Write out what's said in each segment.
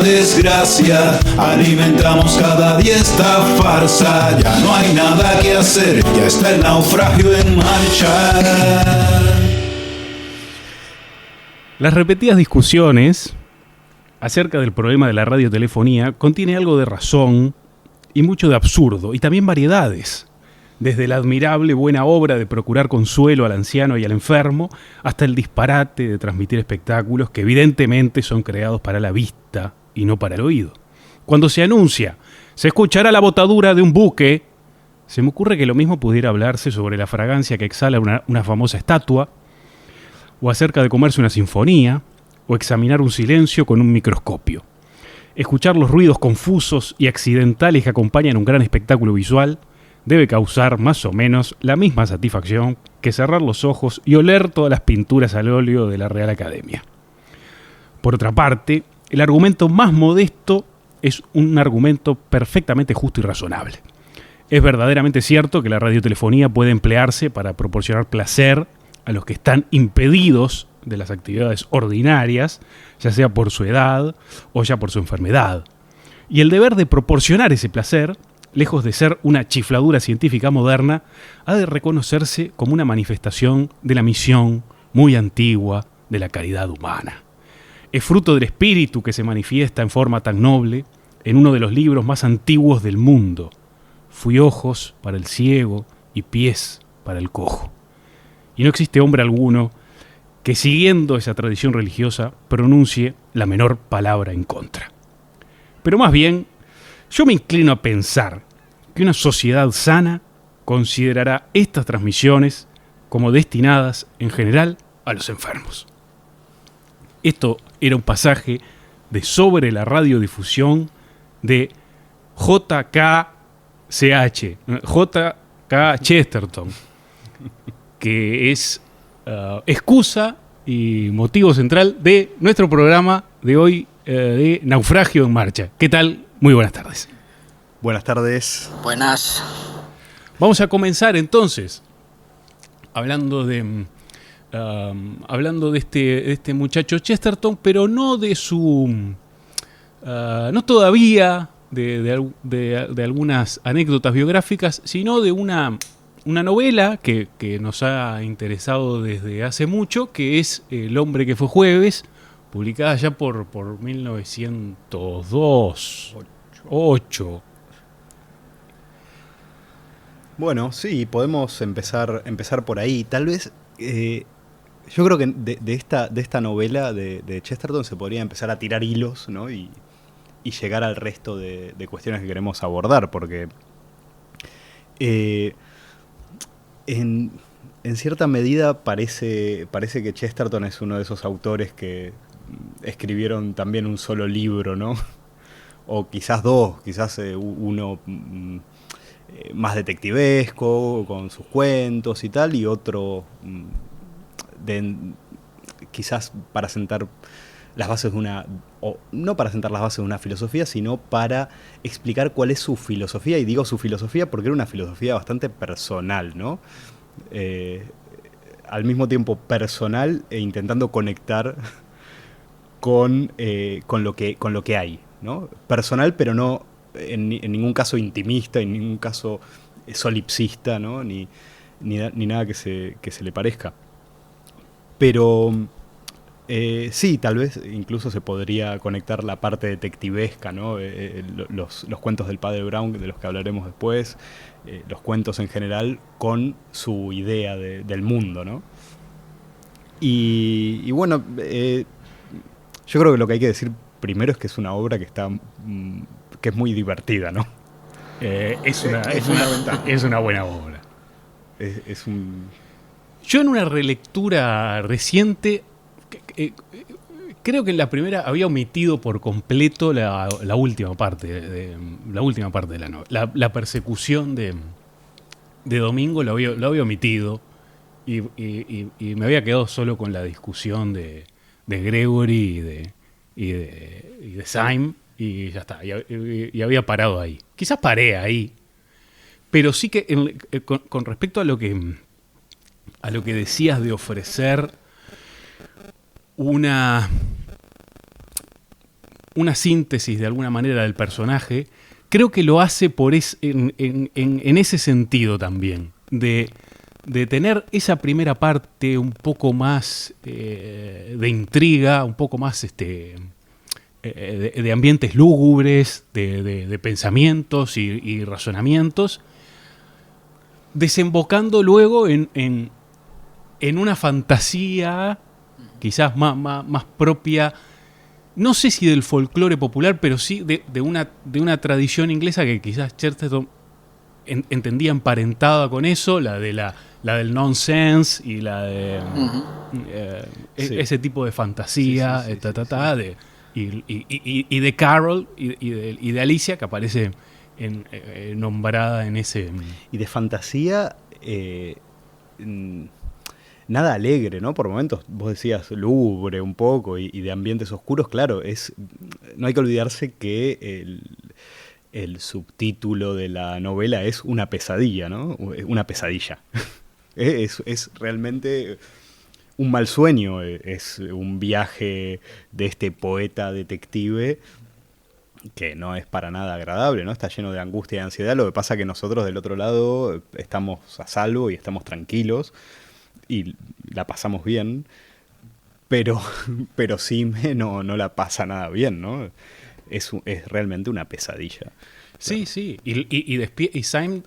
Desgracia, alimentamos cada día esta farsa. Ya no hay nada que hacer, ya está el naufragio en marcha. Las repetidas discusiones acerca del problema de la radiotelefonía contiene algo de razón y mucho de absurdo, y también variedades. Desde la admirable buena obra de procurar consuelo al anciano y al enfermo, hasta el disparate de transmitir espectáculos que evidentemente son creados para la vista y no para el oído. Cuando se anuncia, se escuchará la botadura de un buque, se me ocurre que lo mismo pudiera hablarse sobre la fragancia que exhala una famosa estatua, o acerca de comerse una sinfonía, o examinar un silencio con un microscopio. Escuchar los ruidos confusos y accidentales que acompañan un gran espectáculo visual debe causar más o menos la misma satisfacción que cerrar los ojos y oler todas las pinturas al óleo de la Real Academia. Por otra parte, el argumento más modesto es un argumento perfectamente justo y razonable. Es verdaderamente cierto que la radiotelefonía puede emplearse para proporcionar placer a los que están impedidos de las actividades ordinarias, ya sea por su edad o ya por su enfermedad. Y el deber de proporcionar ese placer, lejos de ser una chifladura científica moderna, ha de reconocerse como una manifestación de la misión muy antigua de la caridad humana. Es fruto del espíritu que se manifiesta en forma tan noble en uno de los libros más antiguos del mundo. Fui ojos para el ciego y pies para el cojo. Y no existe hombre alguno que, siguiendo esa tradición religiosa, pronuncie la menor palabra en contra. Pero más bien, yo me inclino a pensar que una sociedad sana considerará estas transmisiones como destinadas, en general, a los enfermos. Esto era un pasaje de Sobre la radiodifusión de J.K. Chesterton, que es excusa y motivo central de nuestro programa de hoy de Naufragio en Marcha. ¿Qué tal? Muy buenas tardes. Buenas tardes. Buenas. Vamos a comenzar entonces hablando de este muchacho Chesterton, pero no de su... no todavía de algunas anécdotas biográficas, sino de una novela que nos ha interesado desde hace mucho, que es El hombre que fue jueves, publicada ya por 1902. 8. Bueno, sí, podemos empezar por ahí. Tal vez, yo creo que de esta novela de Chesterton se podría empezar a tirar hilos, ¿no? y llegar al resto de cuestiones que queremos abordar, porque en cierta medida parece que Chesterton es uno de esos autores que escribieron también un solo libro, ¿no? O quizás dos, quizás uno más detectivesco, con sus cuentos y tal, y otro quizás para sentar las bases de una, o no para sentar las bases de una filosofía, sino para explicar cuál es su filosofía, y digo su filosofía porque era una filosofía bastante personal, ¿no? Al mismo tiempo personal e intentando conectar con lo que hay, ¿no? Personal, pero no en ningún caso intimista, en ningún caso solipsista, ¿no? Ni nada que se le parezca. Pero sí, tal vez incluso se podría conectar la parte detectivesca, ¿no? Los cuentos del padre Brown, de los que hablaremos después, los cuentos en general, con su idea del mundo, ¿no? Y bueno, yo creo que lo que hay que decir primero es que es una obra que es muy divertida, ¿no? Es una buena obra. Es un... Yo en una relectura reciente creo que en la primera había omitido por completo la última parte de la novela. La persecución de Domingo lo había omitido y me había quedado solo con la discusión de Gregory y de Syme y ya está. Y había parado ahí. Quizás paré ahí, pero sí que con respecto a lo que decías de ofrecer una síntesis de alguna manera del personaje, creo que lo hace en ese sentido también, de tener esa primera parte un poco más de intriga, un poco más de ambientes lúgubres, de pensamientos y razonamientos, desembocando luego en una fantasía quizás más propia, no sé si del folclore popular, pero sí de una tradición inglesa que quizás Chesterton entendía emparentada con eso, la del nonsense y la de Sí. ese tipo de fantasía, Sí, y de Carol y de Alicia, que aparece nombrada en ese... Y de fantasía, nada alegre, ¿no? Por momentos, vos decías lúgubre un poco y de ambientes oscuros, claro, no hay que olvidarse que el subtítulo de la novela es una pesadilla, ¿no? Una pesadilla. Es realmente un mal sueño, es un viaje de este poeta detective que no es para nada agradable, ¿no? Está lleno de angustia y ansiedad. Lo que pasa es que nosotros del otro lado estamos a salvo y estamos tranquilos y la pasamos bien, pero Sime no la pasa nada bien, ¿no? Es realmente una pesadilla. Sí, sí. Y Syme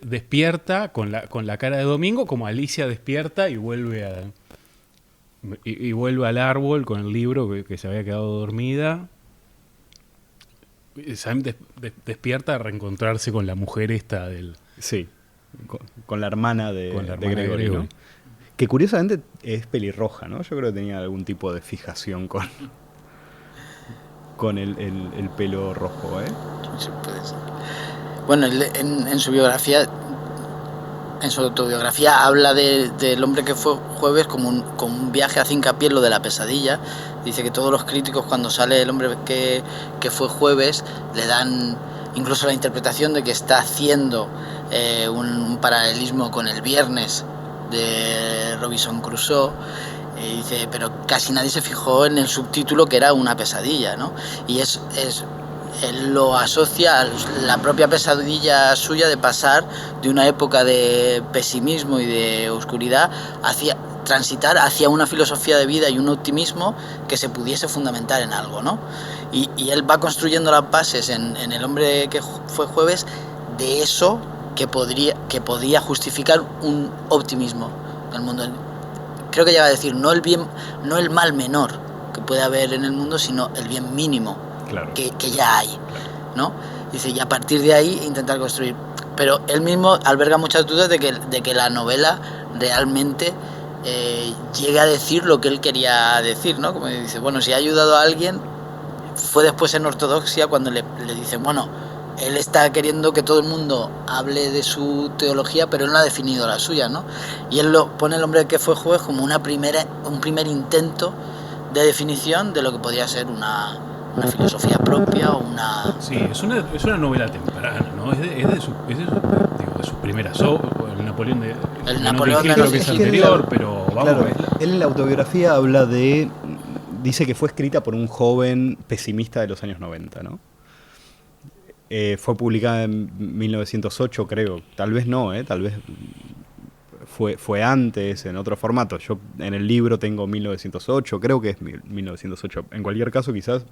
despierta con la cara de Domingo, como Alicia despierta y vuelve al árbol con el libro que se había quedado dormida. Syme despierta a reencontrarse con la mujer esta del... Sí, con la hermana de Gregory, ¿no? Gregory. Que curiosamente es pelirroja, ¿no? Yo creo que tenía algún tipo de fijación con el pelo rojo, ¿eh? Sí, puede ser. Bueno, en su biografía, en su autobiografía, habla del hombre que fue jueves como un viaje, hace hincapié en lo de la pesadilla. Dice que todos los críticos, cuando sale el hombre que fue jueves, le dan incluso la interpretación de que está haciendo un paralelismo con el viernes de Robinson Crusoe. Dice, pero casi nadie se fijó en el subtítulo, que era una pesadilla, ¿no? Y él lo asocia a la propia pesadilla suya de pasar de una época de pesimismo y de oscuridad transitar hacia una filosofía de vida y un optimismo que se pudiese fundamentar en algo, ¿no? Y él va construyendo las bases en el hombre que fue jueves de eso que podía justificar un optimismo del mundo. Creo que llega a decir, no el mal menor que puede haber en el mundo, sino el bien mínimo, claro, que ya hay, ¿no? Dice, y a partir de ahí intentar construir. Pero él mismo alberga muchas dudas de que la novela realmente llegue a decir lo que él quería decir, ¿no? Como dice, bueno, si ha ayudado a alguien, fue después en Ortodoxia cuando le dicen, bueno, él está queriendo que todo el mundo hable de su teología, pero él no ha definido la suya, ¿no? Y él lo pone, el hombre que fue juez, como un primer intento de definición de lo que podía ser una filosofía propia o una... Sí, es una novela temprana, ¿no? Es de sus primeras obras, el Napoleón de... El Napoleón no creo que es anterior, pero vamos, claro, él en la autobiografía dice que fue escrita por un joven pesimista de los años 90, ¿no? Fue publicada en 1908, creo. Tal vez no, tal vez fue antes, en otro formato. Yo en el libro tengo 1908, creo que es 1908. En cualquier caso, quizás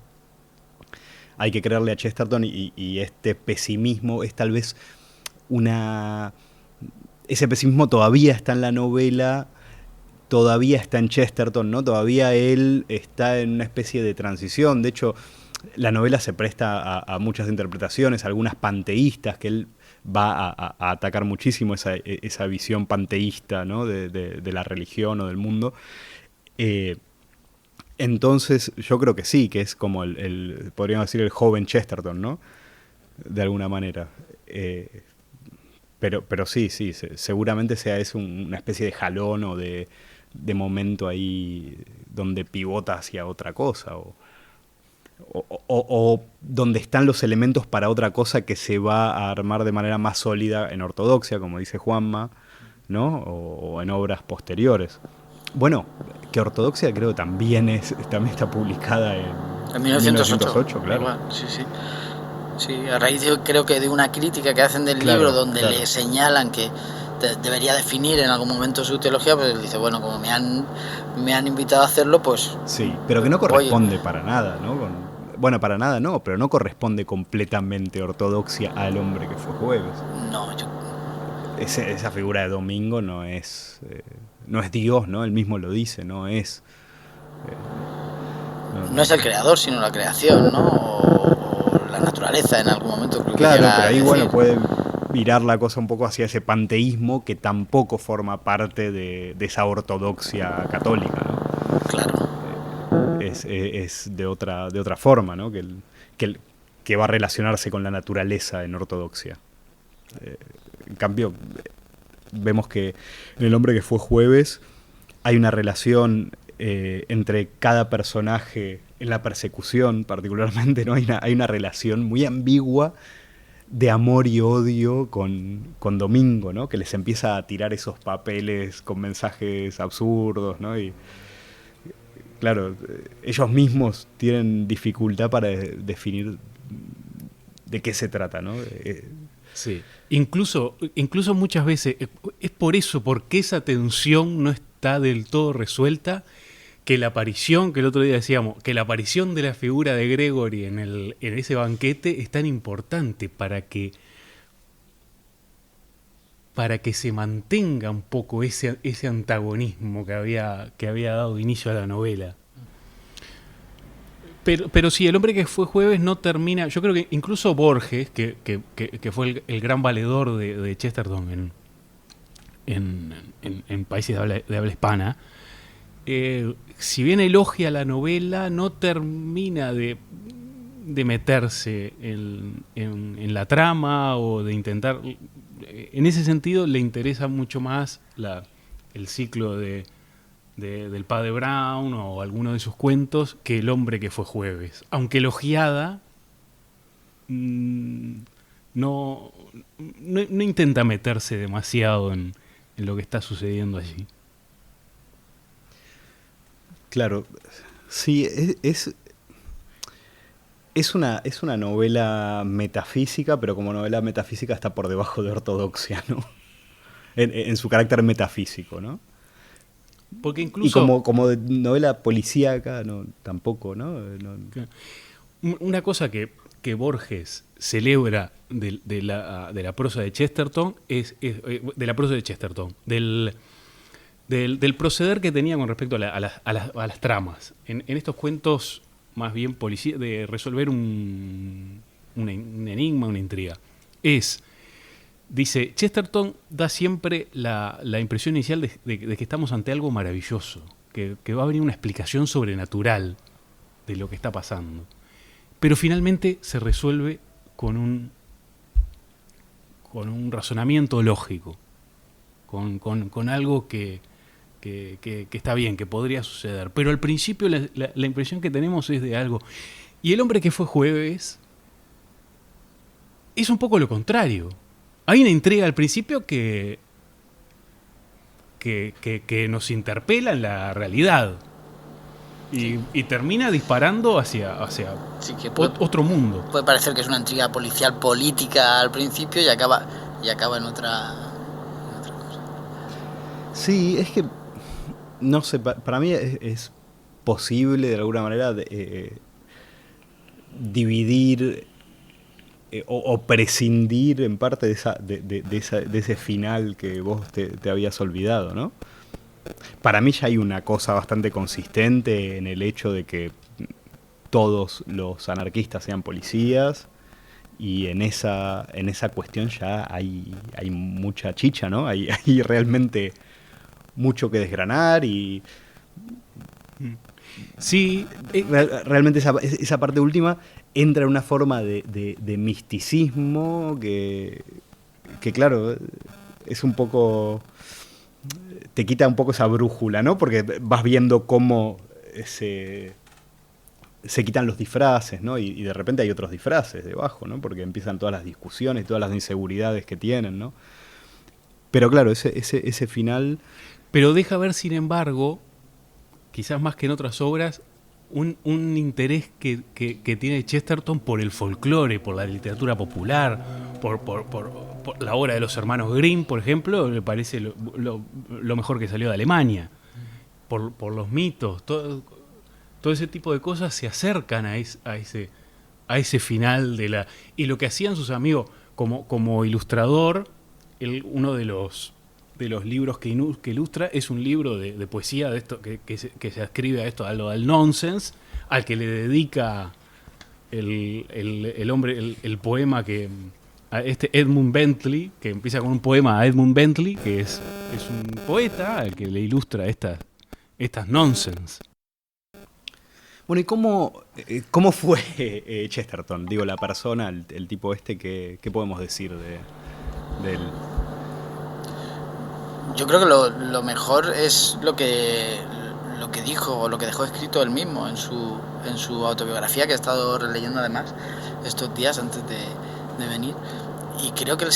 hay que creerle a Chesterton y este pesimismo es tal vez ese pesimismo todavía está en la novela, todavía está en Chesterton, ¿no? Todavía él está en una especie de transición. De hecho, la novela se presta a muchas interpretaciones, algunas panteístas, que él va a atacar muchísimo esa visión panteísta, ¿no? de la religión o del mundo. Entonces, yo creo que sí, que es como podríamos decir, el joven Chesterton, ¿no? De alguna manera. Pero sí, seguramente sea eso una especie de jalón o de momento ahí donde pivota hacia otra cosa, o donde están los elementos para otra cosa que se va a armar de manera más sólida en ortodoxia, como dice Juanma, ¿no? O en obras posteriores. Bueno, que ortodoxia creo también está publicada en 1908, claro. Igual, sí. Sí, a raíz creo que de una crítica que hacen del libro donde le señalan que debería definir en algún momento su teología, pues él dice, bueno, como me han invitado a hacerlo, pues... Sí, pero que no corresponde para nada, ¿no? Bueno, para nada no, pero no corresponde completamente ortodoxia al hombre que fue jueves. No, esa figura de domingo no es Dios, ¿no? Él mismo lo dice, no es... no es el creador, sino la creación, ¿no? O la naturaleza en algún momento. Creo claro, que pero ahí, bueno, puede virar la cosa un poco hacia ese panteísmo que tampoco forma parte de esa ortodoxia católica, ¿no? Claro. Es de otra forma, ¿no? Que va a relacionarse con la naturaleza en ortodoxia. En cambio, vemos que en El hombre que fue jueves hay una relación entre cada personaje en la persecución, particularmente, ¿no? Hay una relación muy ambigua de amor y odio con Domingo, ¿no? Que les empieza a tirar esos papeles con mensajes absurdos, ¿no? Y claro, ellos mismos tienen dificultad para definir de qué se trata, ¿no? Sí. Incluso muchas veces, es por eso, porque esa tensión no está del todo resuelta, que la aparición, que el otro día decíamos, que la aparición de la figura de Gregory en ese banquete es tan importante para que se mantenga un poco ese antagonismo que había dado inicio a la novela. Pero sí, El hombre que fue jueves no termina. Yo creo que incluso Borges, que fue el gran valedor de Chesterton en países de habla hispana, si bien elogia la novela, no termina de meterse en la trama o de intentar... En ese sentido le interesa mucho más el ciclo del padre Brown o alguno de sus cuentos que El hombre que fue jueves. Aunque elogiada, no intenta meterse demasiado en lo que está sucediendo allí. Claro, sí, es una novela metafísica, pero como novela metafísica está por debajo de ortodoxia, ¿no? En su carácter metafísico, ¿no? Porque incluso... Y como de novela policíaca, no, tampoco, ¿no? Una cosa que Borges celebra de la prosa de Chesterton de la prosa de Chesterton, del proceder que tenía con respecto a las tramas. En estos cuentos más bien de resolver un enigma, una intriga. Dice, Chesterton da siempre la impresión inicial de que estamos ante algo maravilloso, que va a venir una explicación sobrenatural de lo que está pasando. Pero finalmente se resuelve con un razonamiento lógico, con algo que está bien, que podría suceder. Pero al principio la impresión que tenemos es de algo. Y El hombre que fue jueves es un poco lo contrario. Hay una intriga al principio que nos interpela en la realidad. Y termina disparando hacia sí, que otro mundo. Puede parecer que es una intriga policial política al principio y acaba en otra cosa. Sí, es que no sé, para mí es posible de alguna manera dividir o prescindir en parte de ese final que vos te habías olvidado, ¿no? Para mí ya hay una cosa bastante consistente en el hecho de que todos los anarquistas sean policías, y en esa cuestión ya hay mucha chicha, ¿no? Hay realmente mucho que desgranar y Sí. Realmente esa parte última entra en una forma de misticismo que claro, es un poco... te quita un poco esa brújula, ¿no? Porque vas viendo cómo se quitan los disfraces, ¿no? Y de repente hay otros disfraces debajo, ¿no? Porque empiezan todas las discusiones, todas las inseguridades que tienen, ¿no? Pero claro, ese final... Pero deja ver, sin embargo, quizás más que en otras obras, un interés que tiene Chesterton por el folclore, por la literatura popular, por la obra de los hermanos Grimm, por ejemplo, me parece lo mejor que salió de Alemania. Por los mitos, todo ese tipo de cosas se acercan a ese final de la... Y lo que hacían sus amigos como ilustrador, uno de los libros que ilustra es un libro de poesía de esto que se ascribe a esto, a lo del nonsense, al que le dedica el hombre el poema a este Edmund Bentley, que empieza con un poema a Edmund Bentley, que es un poeta al que le ilustra estas nonsense. Bueno, ¿y cómo fue Chesterton? Digo, la persona, el tipo ¿qué podemos decir de él? Yo creo que lo mejor es lo que dijo o lo que dejó escrito él mismo en su autobiografía, que he estado releyendo además estos días antes de venir, y creo que él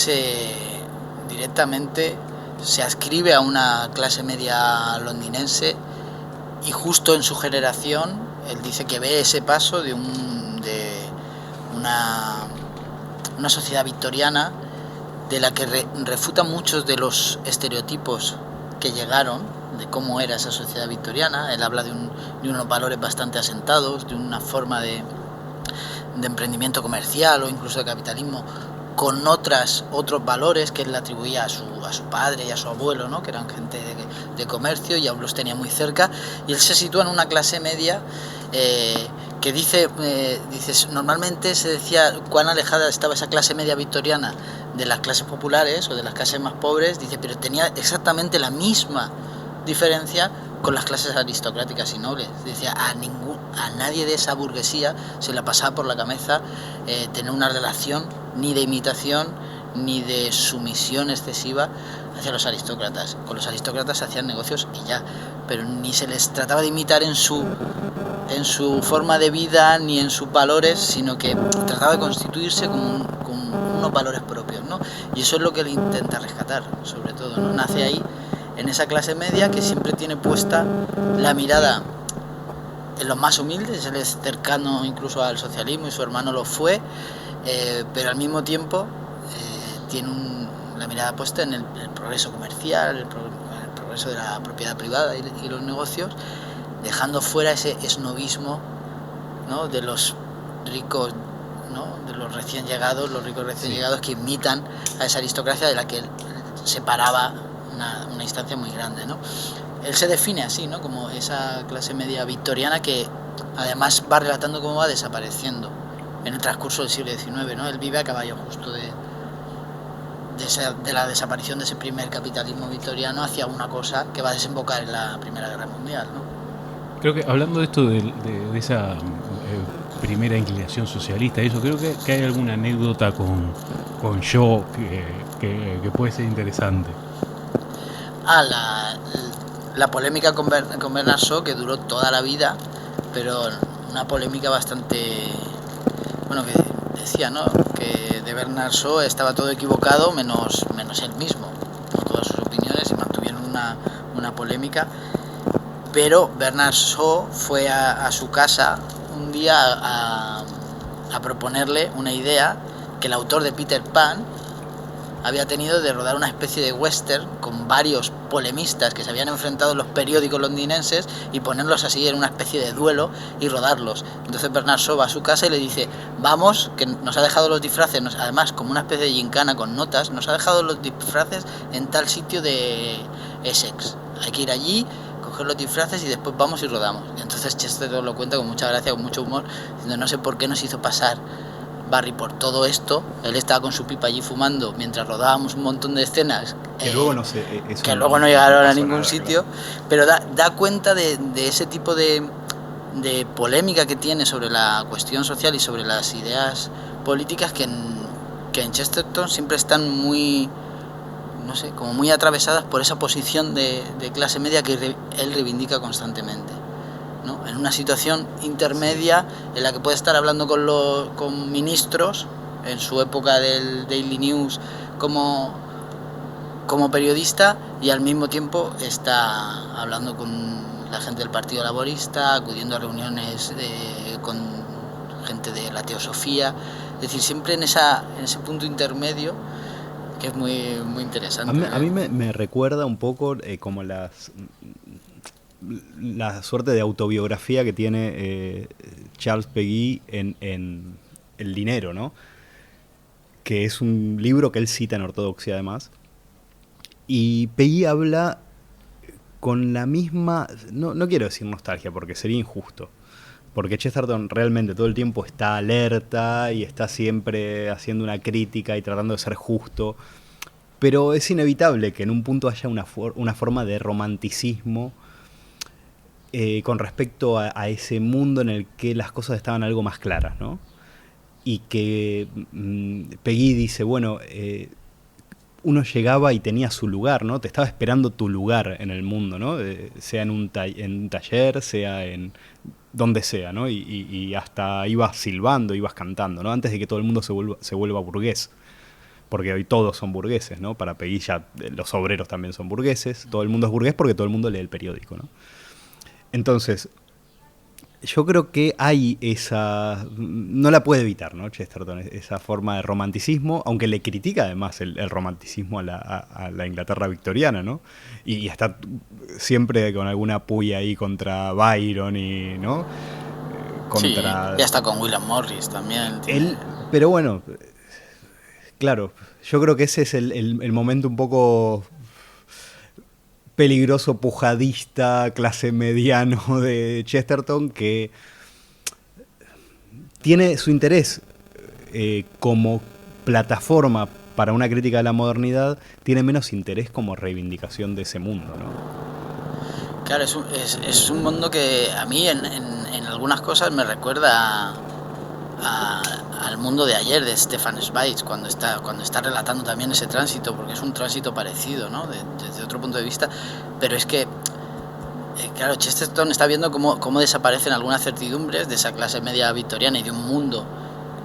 directamente se ascribe a una clase media londinense, y justo en su generación él dice que ve ese paso de una sociedad victoriana de la que refuta muchos de los estereotipos que llegaron de cómo era esa sociedad victoriana. Él habla de unos valores bastante asentados, de una forma de emprendimiento comercial o incluso de capitalismo con otros valores que él le atribuía a su padre y a su abuelo, ¿no? Que eran gente de comercio y aún los tenía muy cerca, y él se sitúa en una clase media que dice, normalmente se decía cuán alejada estaba esa clase media victoriana de las clases populares o de las clases más pobres, dice, pero tenía exactamente la misma diferencia con las clases aristocráticas y nobles. Decía, a nadie de esa burguesía se le pasaba por la cabeza tener una relación ni de imitación ni de sumisión excesiva hacia los aristócratas. Con los aristócratas se hacían negocios y ya, pero ni se les trataba de imitar en su forma de vida ni en sus valores, sino que trataba de constituirse con unos valores propios, ¿no? Y eso es lo que él intenta rescatar, sobre todo, ¿no? Nace ahí, en esa clase media que siempre tiene puesta la mirada en los más humildes. Él es cercano incluso al socialismo y su hermano lo fue, pero al mismo tiempo tiene la mirada puesta en el progreso comercial, el progreso de la propiedad privada y los negocios, dejando fuera ese esnovismo, ¿no? De los ricos, ¿no? De los recién llegados, los ricos recién llegados que imitan a esa aristocracia de la que él separaba una instancia muy grande, ¿no? Él se define así, ¿no? Como esa clase media victoriana que además va relatando cómo va desapareciendo en el transcurso del siglo XIX, ¿no? Él vive a caballo justo de la desaparición de ese primer capitalismo victoriano hacia una cosa que va a desembocar en la Primera Guerra Mundial, ¿no? Creo que hablando de esto de esa primera inclinación socialista, creo que hay alguna anécdota con Shaw que puede ser interesante. La polémica con Bernard Shaw, que duró toda la vida, pero una polémica bastante... Bueno, que decía, ¿no? Que de Bernard Shaw estaba todo equivocado menos él mismo, por todas sus opiniones, y mantuvieron una polémica. Pero Bernard Shaw fue a su casa un día a proponerle una idea que el autor de Peter Pan había tenido de rodar una especie de western con varios polemistas que se habían enfrentado en los periódicos londinenses y ponerlos así en una especie de duelo y rodarlos. Entonces Bernard Shaw va a su casa y le dice, vamos, que nos ha dejado los disfraces, además como una especie de gincana con notas, nos ha dejado los disfraces en tal sitio de Essex. Hay que ir allí, coger los disfraces y después vamos y rodamos. Y entonces Chesterton lo cuenta con mucha gracia, con mucho humor, diciendo, no sé por qué nos hizo pasar Barry por todo esto. Él estaba con su pipa allí fumando mientras rodábamos un montón de escenas que luego no llegaron a ningún sitio, claro. Pero da cuenta de ese tipo de de polémica que tiene sobre la cuestión social y sobre las ideas políticas que en Chesterton siempre están muy, no sé, como muy atravesadas por esa posición de clase media que él reivindica constantemente, ¿no? En una situación intermedia en la que puede estar hablando con ministros en su época del Daily News como periodista, y al mismo tiempo está hablando con la gente del Partido Laborista, acudiendo a reuniones con gente de la teosofía, es decir, siempre en ese punto intermedio, que es muy, muy interesante. A mí me recuerda un poco como la suerte de autobiografía que tiene Charles Péguy en El dinero, ¿no? Que es un libro que él cita en Ortodoxia además. Y Péguy habla con la misma, no quiero decir nostalgia porque sería injusto, porque Chesterton realmente todo el tiempo está alerta y está siempre haciendo una crítica y tratando de ser justo, pero es inevitable que en un punto haya una forma de romanticismo con respecto a ese mundo en el que las cosas estaban algo más claras, ¿no? Y que Péguy dice, bueno, uno llegaba y tenía su lugar, ¿no? Te estaba esperando tu lugar en el mundo, ¿no? Sea en un taller, sea en donde sea, ¿no? Y hasta ibas silbando, ibas cantando, ¿no? Antes de que todo el mundo se vuelva burgués. Porque hoy todos son burgueses, ¿no? Para Péguy ya los obreros también son burgueses. Todo el mundo es burgués porque todo el mundo lee el periódico, ¿no? Entonces, yo creo que hay esa... No la puede evitar, ¿no? Chesterton, esa forma de romanticismo, aunque le critica además el romanticismo a la Inglaterra victoriana, ¿no? Y está siempre con alguna puya ahí contra Byron y, ¿no? Contra... Sí, y hasta con William Morris también. Pero bueno, claro, yo creo que ese es el momento un poco peligroso, pujadista, clase mediano de Chesterton, que tiene su interés como plataforma para una crítica de la modernidad, tiene menos interés como reivindicación de ese mundo, ¿no? Claro, es un mundo que a mí en algunas cosas me recuerda al mundo de ayer de Stefan Zweig, cuando está relatando también ese tránsito, porque es un tránsito parecido, ¿no? Desde otro punto de vista, pero es que claro, Chesterton está viendo cómo desaparecen algunas certidumbres de esa clase media victoriana y de un mundo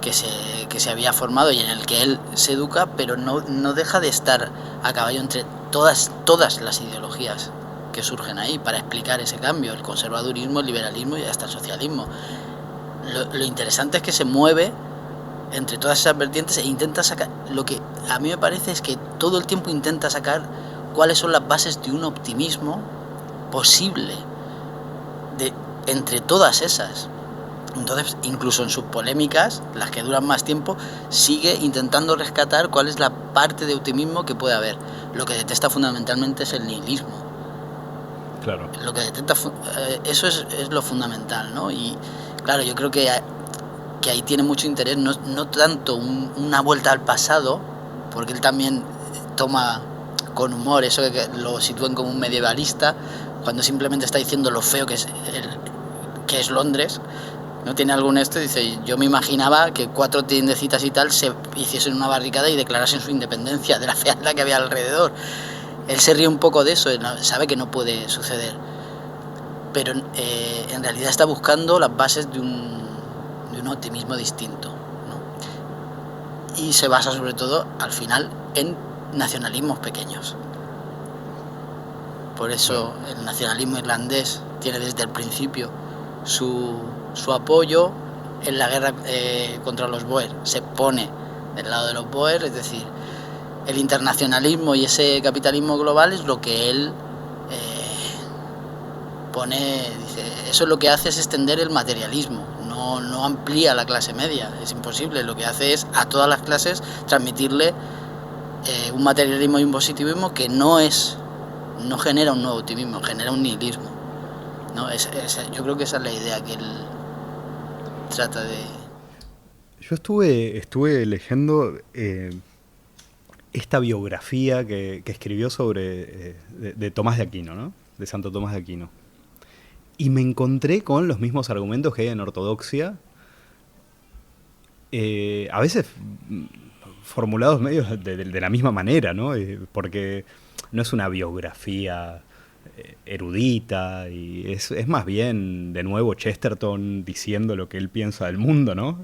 que se había formado y en el que él se educa, pero no deja de estar a caballo entre todas las ideologías que surgen ahí para explicar ese cambio, el conservadurismo, el liberalismo y hasta el socialismo. Lo interesante es que se mueve entre todas esas vertientes e intenta sacar, lo que a mí me parece es que todo el tiempo intenta sacar cuáles son las bases de un optimismo posible entre todas esas. Entonces, incluso en sus polémicas, las que duran más tiempo, sigue intentando rescatar cuál es la parte de optimismo que puede haber. Lo que detesta fundamentalmente es el nihilismo. Claro. Lo que detesta, eso es lo fundamental, ¿no? Y claro, yo creo que ahí tiene mucho interés, no tanto una vuelta al pasado, porque él también toma con humor eso que lo sitúen como un medievalista, cuando simplemente está diciendo lo feo que es Londres, ¿no? Tiene algún dice, yo me imaginaba que 4 tiendecitas y tal se hiciesen una barricada y declarasen su independencia de la fealdad que había alrededor. Él se ríe un poco de eso, sabe que no puede suceder, pero en realidad está buscando las bases de un optimismo distinto, ¿no? Y se basa sobre todo, al final, en nacionalismos pequeños. Por eso el nacionalismo irlandés tiene desde el principio su apoyo en la guerra contra los Boer. Se pone del lado de los Boer, es decir, el internacionalismo y ese capitalismo global es lo que él dice, eso lo que hace es extender el materialismo, no amplía la clase media, es imposible, lo que hace es a todas las clases transmitirle un materialismo y un positivismo que no genera un nuevo optimismo, genera un nihilismo, ¿no? Yo creo que esa es la idea que él trata de... Yo estuve leyendo esta biografía que escribió sobre de Tomás de Aquino, ¿no? De Santo Tomás de Aquino. Y me encontré con los mismos argumentos que hay en ortodoxia, a veces formulados medio de la misma manera, ¿no? Porque no es una biografía erudita, y es más bien, de nuevo, Chesterton diciendo lo que él piensa del mundo, ¿no?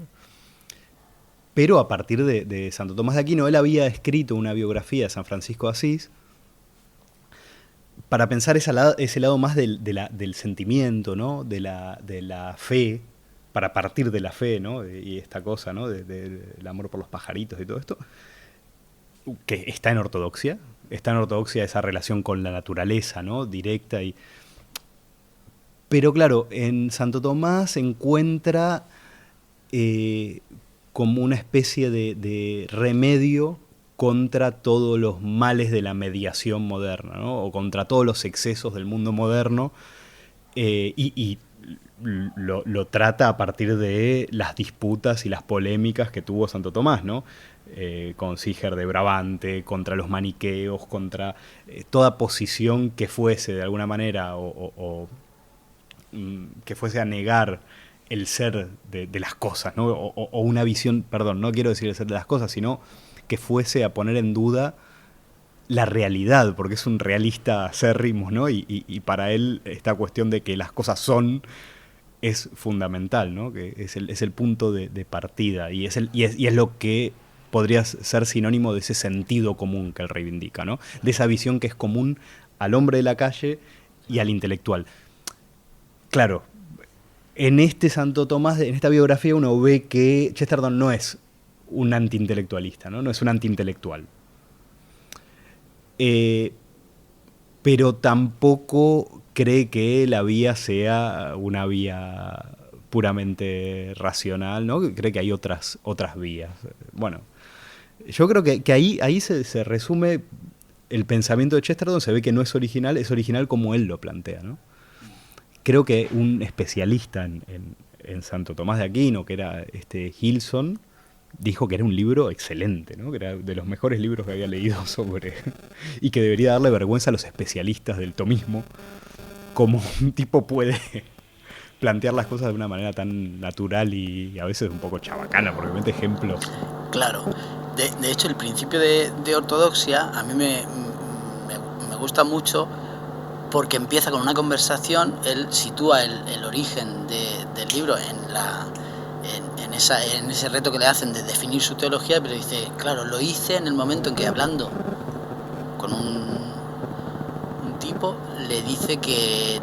Pero a partir de Santo Tomás de Aquino, él había escrito una biografía de San Francisco de Asís para pensar ese lado más del sentimiento, ¿no? De la fe, para partir de la fe, ¿no? Y esta cosa, ¿no? Del amor por los pajaritos y todo esto, que está en ortodoxia. Está en ortodoxia esa relación con la naturaleza, ¿no? Directa. Pero claro, en Santo Tomás se encuentra como una especie de remedio contra todos los males de la mediación moderna, ¿no? O contra todos los excesos del mundo moderno, y lo trata a partir de las disputas y las polémicas que tuvo Santo Tomás, ¿no? Con Siger de Brabante, contra los maniqueos, contra toda posición que fuese de alguna manera o que fuese a negar el ser de las cosas, ¿no? O una visión, perdón, no quiero decir el ser de las cosas, sino que fuese a poner en duda la realidad, porque es un realista acérrimo, ¿no? Y para él esta cuestión de que las cosas son es fundamental, ¿no? Que es el punto de partida, y es lo que podría ser sinónimo de ese sentido común que él reivindica, ¿no? De esa visión que es común al hombre de la calle y al intelectual. Claro, en este Santo Tomás, en esta biografía, uno ve que Chesterton no es un antiintelectualista, ¿no? No es un antiintelectual. Pero tampoco cree que la vía sea una vía puramente racional, ¿no? Cree que hay otras vías. Bueno, yo creo que ahí se resume el pensamiento de Chesterton. Se ve que no es original como él lo plantea, ¿no? Creo que un especialista en Santo Tomás de Aquino, que era Gilson, dijo que era un libro excelente, ¿no? Que era de los mejores libros que había leído sobre... y que debería darle vergüenza a los especialistas del tomismo, como un tipo puede plantear las cosas de una manera tan natural y a veces un poco chabacana, porque mete ejemplos. Claro. De hecho, el principio de ortodoxia a mí me gusta mucho, porque empieza con una conversación. Él sitúa el origen del libro en ese reto que le hacen de definir su teología, pero dice, claro, lo hice en el momento en que, hablando con un tipo, le dice que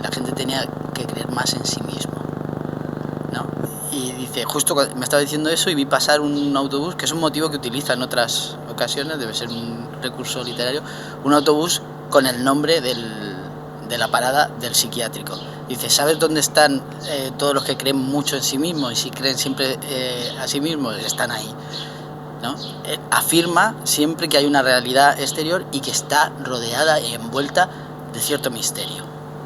la gente tenía que creer más en sí mismo, ¿no? Y dice, justo me estaba diciendo eso y vi pasar un autobús, que es un motivo que utiliza en otras ocasiones, debe ser un recurso literario, un autobús con el nombre de la parada del psiquiátrico. Dice, ¿sabes dónde están todos los que creen mucho en sí mismos? Y si creen siempre a sí mismos, están ahí, ¿no? Afirma siempre que hay una realidad exterior y que está rodeada y envuelta de cierto misterio.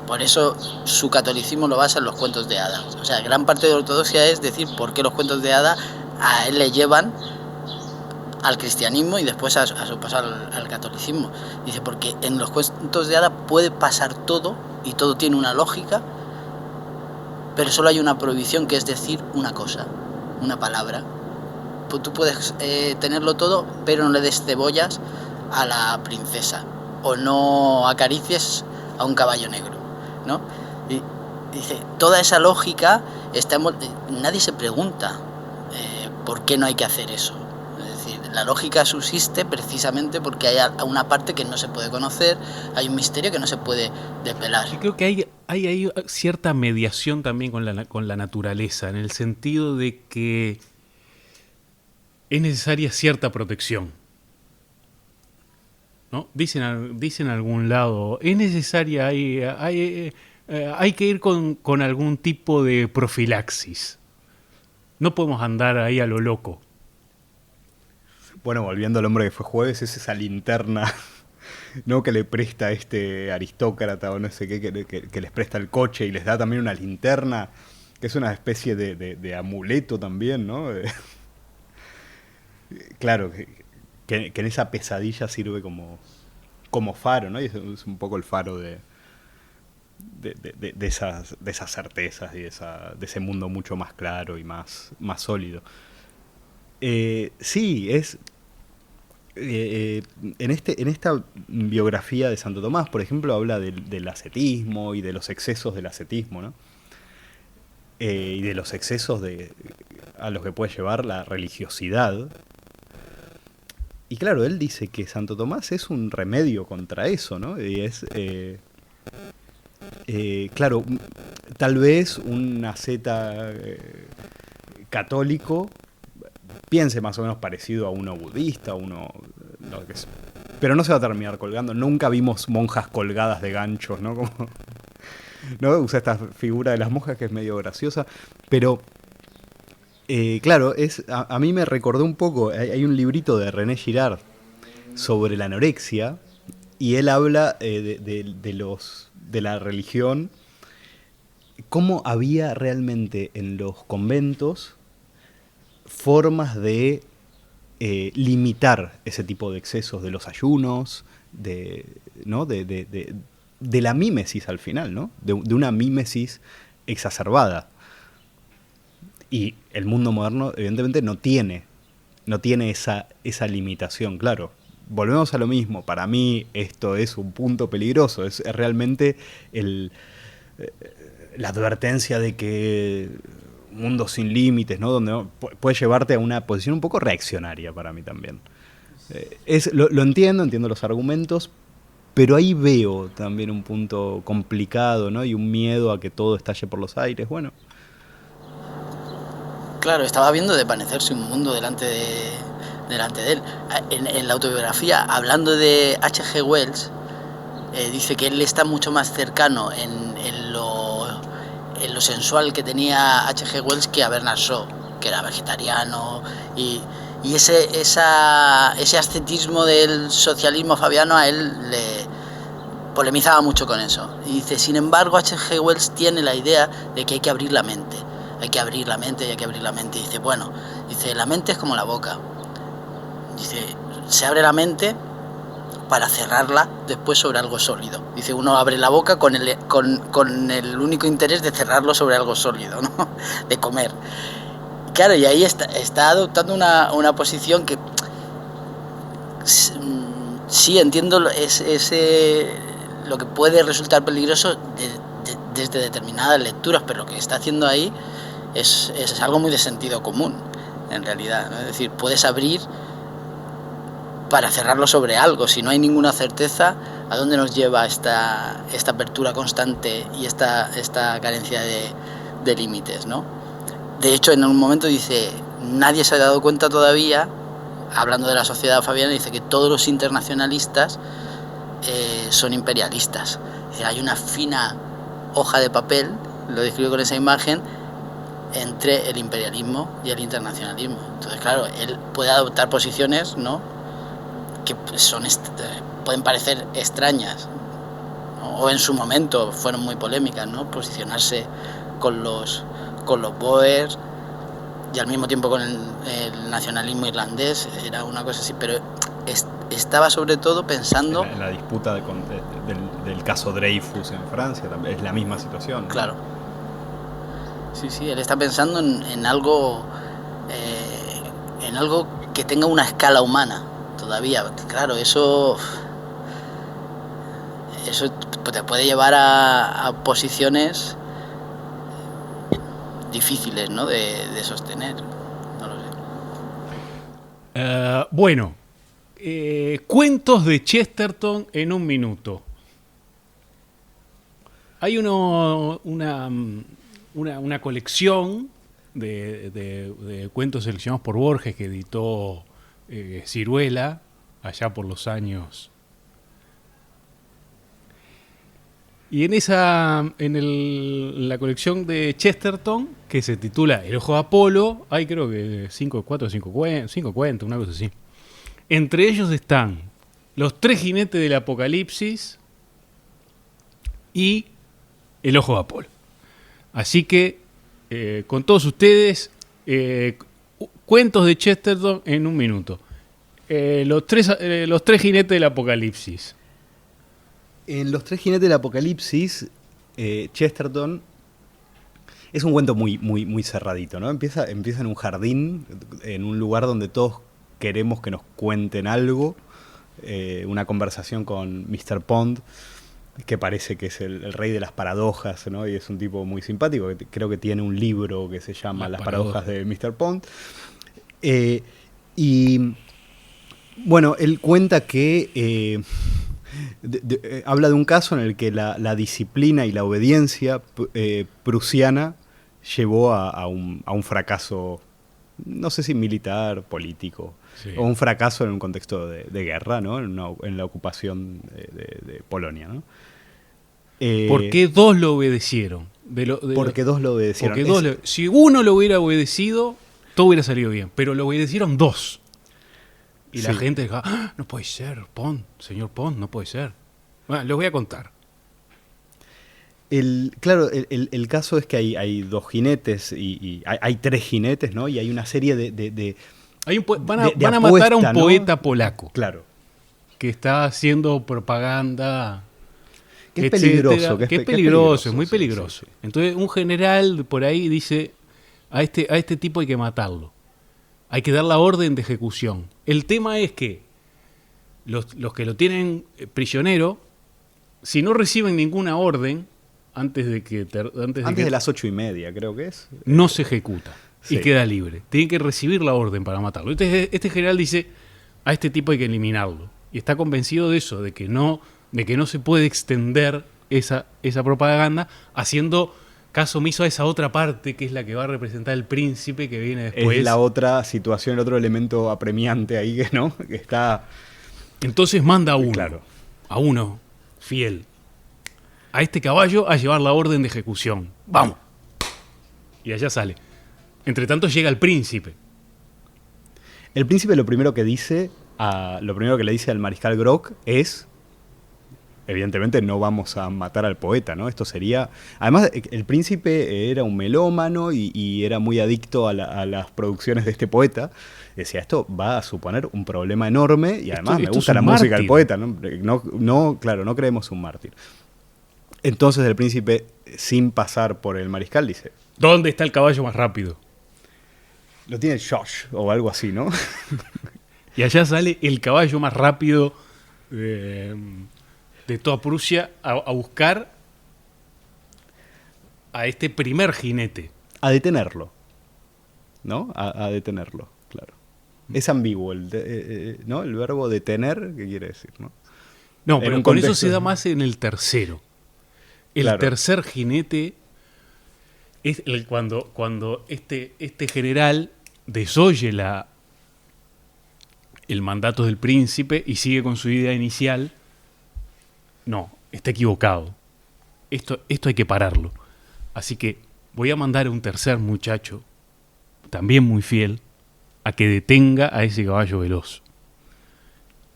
Por eso su catolicismo lo basa en los cuentos de hadas. O sea, gran parte de la ortodoxia es decir por qué los cuentos de hadas a él le llevan al cristianismo y después a su paso al catolicismo. Dice, porque en los cuentos de hadas puede pasar todo y todo tiene una lógica, pero solo hay una prohibición, que es decir una cosa, una palabra. Pues tú puedes tenerlo todo, pero no le des cebollas a la princesa, o no acaricies a un caballo negro, ¿no? Y dice, toda esa lógica nadie se pregunta por qué no hay que hacer eso. La lógica subsiste precisamente porque hay una parte que no se puede conocer, hay un misterio que no se puede desvelar. Yo creo que hay cierta mediación también con la naturaleza, en el sentido de que es necesaria cierta protección, ¿no? Dicen en algún lado, es necesaria, hay que ir con algún tipo de profilaxis. No podemos andar ahí a lo loco. Bueno, volviendo al hombre que fue jueves, es esa linterna, ¿no? Que le presta a este aristócrata o no sé qué, que les presta el coche y les da también una linterna, que es una especie de amuleto también, ¿no? Claro, que en esa pesadilla sirve como faro, ¿no? Y es un poco el faro de esas certezas y de ese mundo mucho más claro y más sólido. Sí, es... en esta biografía de Santo Tomás, por ejemplo, habla del ascetismo y de los excesos del ascetismo, ¿no? Y de los excesos a los que puede llevar la religiosidad. Y claro, él dice que Santo Tomás es un remedio contra eso, ¿no? Y es, claro, tal vez un asceta católico piense más o menos parecido a uno budista, pero no se va a terminar colgando. Nunca vimos monjas colgadas de ganchos, ¿no? ¿No? Usa esta figura de las monjas que es medio graciosa, pero claro, a mí me recordó un poco, hay un librito de René Girard sobre la anorexia, y él habla de la religión, cómo había realmente en los conventos formas de limitar ese tipo de excesos, de los ayunos, ¿no? de la mímesis al final, ¿no? De una mímesis exacerbada. Y el mundo moderno, evidentemente, no tiene esa limitación, claro. Volvemos a lo mismo. Para mí esto es un punto peligroso. Es realmente la advertencia de que mundo sin límites, ¿no? Donde puede llevarte a una posición un poco reaccionaria para mí también. Lo entiendo los argumentos, pero ahí veo también un punto complicado, ¿no? Y un miedo a que todo estalle por los aires. Bueno. Claro, estaba viendo desvanecerse un mundo delante de él. En la autobiografía, hablando de H.G. Wells, dice que él está mucho más cercano en lo sensual que tenía H.G. Wells que a Bernard Shaw, que era vegetariano, y ese ascetismo del socialismo fabiano a él le polemizaba mucho con eso. Y dice, sin embargo, H.G. Wells tiene la idea de que hay que abrir la mente. Hay que abrir la mente y hay que abrir la mente. Y dice, bueno, la mente es como la boca. Dice, se abre la mente para cerrarla después sobre algo sólido. Dice, uno abre la boca con el único interés de cerrarlo sobre algo sólido, ¿no? De comer. Claro, y ahí está adoptando una posición que sí entiendo lo que puede resultar peligroso desde determinadas lecturas, pero lo que está haciendo ahí es algo muy de sentido común, en realidad, ¿no? Es decir, puedes abrir para cerrarlo sobre algo. Si no hay ninguna certeza, ¿a dónde nos lleva esta apertura constante y esta carencia de límites, ¿no? De hecho, en un momento dice, nadie se ha dado cuenta todavía, hablando de la sociedad fabiana, dice que todos los internacionalistas son imperialistas. Hay una fina hoja de papel, lo describo con esa imagen, entre el imperialismo y el internacionalismo. Entonces, claro, él puede adoptar posiciones, ¿no?, que pueden parecer extrañas, ¿no? O en su momento fueron muy polémicas, ¿no? Posicionarse con los Boers y al mismo tiempo con el nacionalismo irlandés, era una cosa así, pero estaba sobre todo pensando... En la disputa del caso Dreyfus en Francia también es la misma situación, ¿no? Claro. Sí, él está pensando en algo que tenga una escala humana todavía. Claro, eso te puede llevar a posiciones difíciles, ¿no?, de sostener. No lo sé. Bueno, cuentos de Chesterton en un minuto. Hay una colección de cuentos seleccionados por Borges que editó Siruela allá por los años. Y en la colección de Chesterton, que se titula El ojo de Apolo, hay creo que 5 cuentos, una cosa así. Entre ellos están Los tres jinetes del Apocalipsis y El ojo de Apolo. Así que, con todos ustedes, cuentos de Chesterton en un minuto. Los tres jinetes del Apocalipsis. En Los tres jinetes del Apocalipsis Chesterton es un cuento muy, muy, muy cerradito, ¿no? Empieza en un jardín, en un lugar donde todos queremos que nos cuenten algo, una conversación con Mr. Pond, que parece que es el rey de las paradojas, ¿no? Y es un tipo muy simpático, que creo que tiene un libro que se llama Las paradojas de Mr. Pond. Y bueno, él cuenta que habla de un caso en el que la disciplina y la obediencia prusiana llevó a un fracaso, no sé si militar, político, sí, o un fracaso en un contexto de guerra, ¿no? En la ocupación de Polonia, ¿no? ¿Por qué dos lo obedecieron? Porque dos lo obedecieron. Si uno lo hubiera obedecido, todo hubiera salido bien, pero lo obedecieron dos. Y sí, la gente dijo, ¡ah, no puede ser, Pond, señor Pond, no puede ser! Bueno, les voy a contar. Claro, el caso es que hay dos jinetes y hay tres jinetes, ¿no? Y hay una serie van a matar a un poeta, ¿no?, polaco. Claro. Que está haciendo propaganda. Que es peligroso. Que es peligroso, es muy peligroso. Sí, sí. Entonces un general por ahí dice, a este tipo hay que matarlo. Hay que dar la orden de ejecución. El tema es que los que lo tienen prisionero, si no reciben ninguna orden, antes de las 8:30, creo que es, no se ejecuta, sí, y queda libre. Tienen que recibir la orden para matarlo. Este general dice, a este tipo hay que eliminarlo. Y está convencido de eso, de que no se puede extender esa propaganda, haciendo caso omiso a esa otra parte que es la que va a representar el príncipe que viene después. Es la otra situación, el otro elemento apremiante ahí, ¿no? Que está... Entonces manda a uno, claro, a uno fiel, a este caballo a llevar la orden de ejecución. ¡Vamos! Y allá sale. Entre tanto llega el príncipe. El príncipe lo primero que le dice al mariscal Grock es... Evidentemente no vamos a matar al poeta, ¿no? Esto sería... Además, el príncipe era un melómano y era muy adicto a las producciones de este poeta. Decía, esto va a suponer un problema enorme y además me gusta la música del poeta, ¿no? Claro, no creemos un mártir. Entonces el príncipe, sin pasar por el mariscal, dice... ¿Dónde está el caballo más rápido? Lo tiene Josh o algo así, ¿no? Y allá sale el caballo más rápido de toda Prusia a buscar a este primer jinete. A detenerlo, ¿no? A detenerlo, claro. Es ambiguo, ¿no? El verbo detener, ¿qué quiere decir, no? No, pero con eso se da más en el tercero. El tercer jinete es cuando este general desoye el mandato del príncipe y sigue con su idea inicial. No, está equivocado. Esto hay que pararlo. Así que voy a mandar a un tercer muchacho, también muy fiel, a que detenga a ese caballo veloz.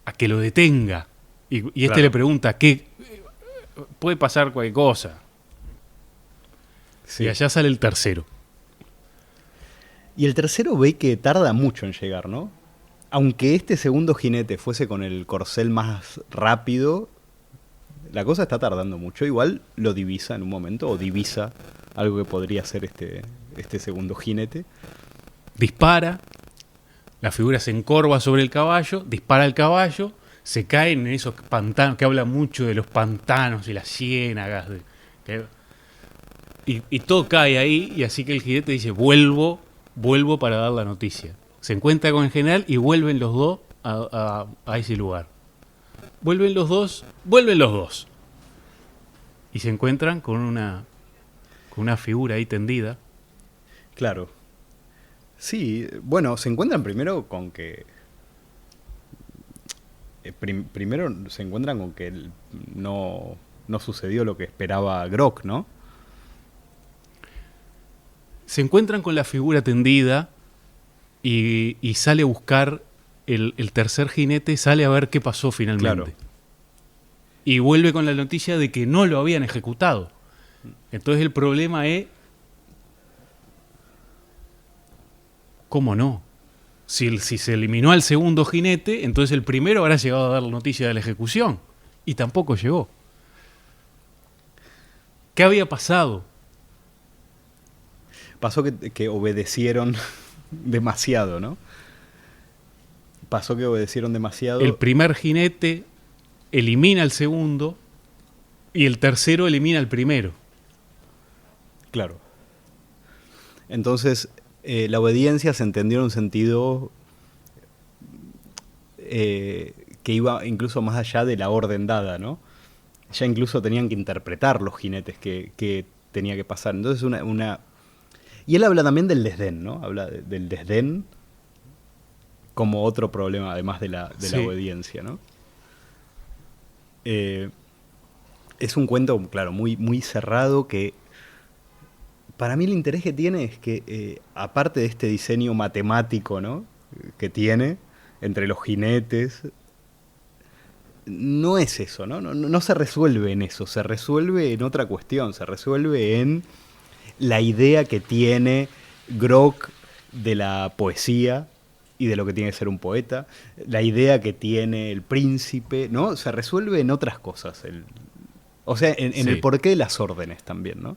A que lo detenga. Y este le pregunta, ¿qué? Puede pasar cualquier cosa. Sí. Y allá sale el tercero. Y el tercero ve que tarda mucho en llegar, ¿no? Aunque este segundo jinete fuese con el corcel más rápido, la cosa está tardando mucho. Igual lo divisa en un momento, o divisa algo que podría ser este segundo jinete. Dispara, la figura se encorva sobre el caballo, dispara al caballo, se caen en esos pantanos, que habla mucho de los pantanos y las ciénagas. Y todo cae ahí, y así que el jinete dice, vuelvo para dar la noticia. Se encuentra con el general y vuelven los dos a ese lugar. Vuelven los dos. Y se encuentran con una figura ahí tendida. Claro. Sí, bueno, se encuentran primero con que... primero se encuentran con que no sucedió lo que esperaba Grock, ¿no? Se encuentran con la figura tendida y sale a buscar el tercer jinete, sale a ver qué pasó finalmente. Claro. Y vuelve con la noticia de que no lo habían ejecutado. Entonces el problema es... ¿Cómo no? Si se eliminó al segundo jinete, entonces el primero habrá llegado a dar la noticia de la ejecución. Y tampoco llegó. ¿Qué había pasado? Pasó que obedecieron demasiado, ¿no? Pasó que obedecieron demasiado. El primer jinete elimina al segundo y el tercero elimina al primero. Claro. Entonces, la obediencia se entendió en un sentido que iba incluso más allá de la orden dada, ¿no? Ya incluso tenían que interpretar los jinetes que tenía que pasar. Entonces, Y él habla también del desdén, ¿no? Habla del desdén como otro problema, además de la obediencia, ¿no? Es un cuento, claro, muy, muy cerrado que para mí el interés que tiene es que, aparte de este diseño matemático, ¿no?, que tiene entre los jinetes, no es eso, ¿no? No se resuelve en eso, se resuelve en otra cuestión, se resuelve en la idea que tiene Grock de la poesía y de lo que tiene que ser un poeta, la idea que tiene el príncipe, ¿no? Se resuelve en otras cosas. O sea, en el porqué de las órdenes también, ¿no?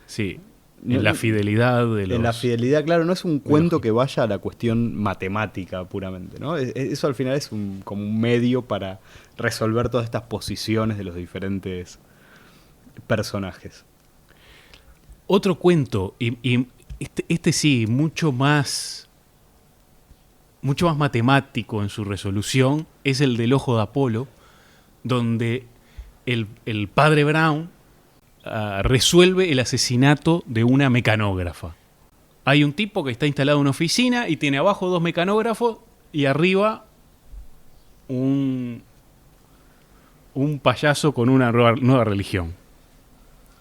Sí, en la fidelidad de los... En la fidelidad, claro, no es un cuento que vaya a la cuestión matemática puramente, ¿no? Eso al final es como un medio para resolver todas estas posiciones de los diferentes personajes. Otro cuento, y este sí, mucho más matemático en su resolución, es el del Ojo de Apolo, donde el padre Brown resuelve el asesinato de una mecanógrafa. Hay un tipo que está instalado en una oficina y tiene abajo 2 mecanógrafos y arriba un payaso con una nueva religión,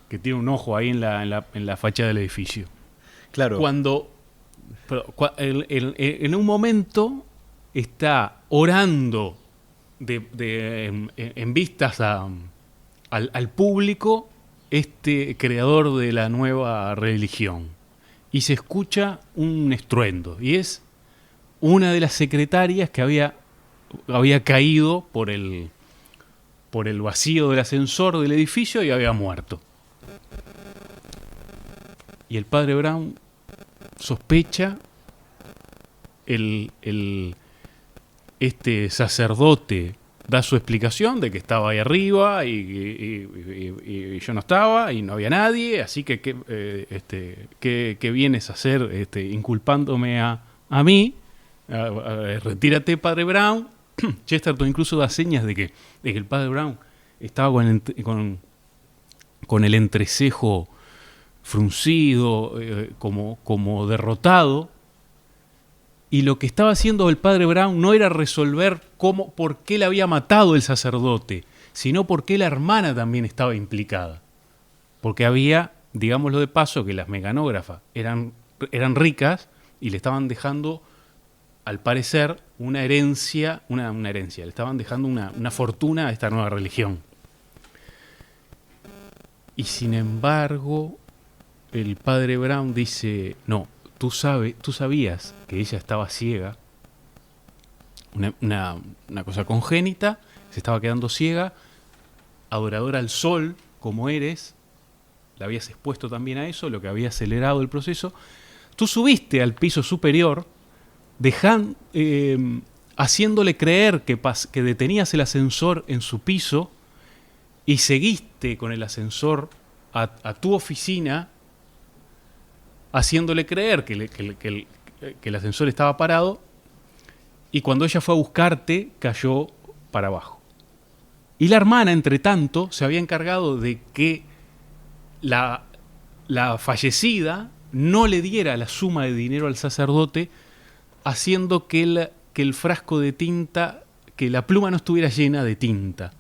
que tiene un ojo ahí en la fachada del edificio. Claro. En un momento está orando en vistas al público este creador de la nueva religión, y se escucha un estruendo, y es una de las secretarias que había caído por el vacío del ascensor del edificio y había muerto. Y el padre Brown sospecha, este sacerdote da su explicación de que estaba ahí arriba y yo no estaba y no había nadie, así que ¿qué vienes a hacer inculpándome a mí? Retírate, padre Brown. Chesterton incluso da señas de que el padre Brown estaba con el entrecejo fruncido, como derrotado, y lo que estaba haciendo el padre Brown no era resolver por qué le había matado el sacerdote, sino por qué la hermana también estaba implicada. Porque había, digámoslo de paso, que las mecanógrafas eran ricas y le estaban dejando, al parecer, una herencia, le estaban dejando una fortuna a esta nueva religión. Y sin embargo, el padre Brown dice, no, tú sabías que ella estaba ciega, una cosa congénita, se estaba quedando ciega, adoradora al sol, como eres, la habías expuesto también a eso, lo que había acelerado el proceso. Tú subiste al piso superior, haciéndole creer que detenías el ascensor en su piso y seguiste con el ascensor a tu oficina, haciéndole creer que el ascensor estaba parado, y cuando ella fue a buscarte, cayó para abajo. Y la hermana, entre tanto, se había encargado de que la fallecida no le diera la suma de dinero al sacerdote, haciendo que el frasco de tinta, que la pluma no estuviera llena de tinta,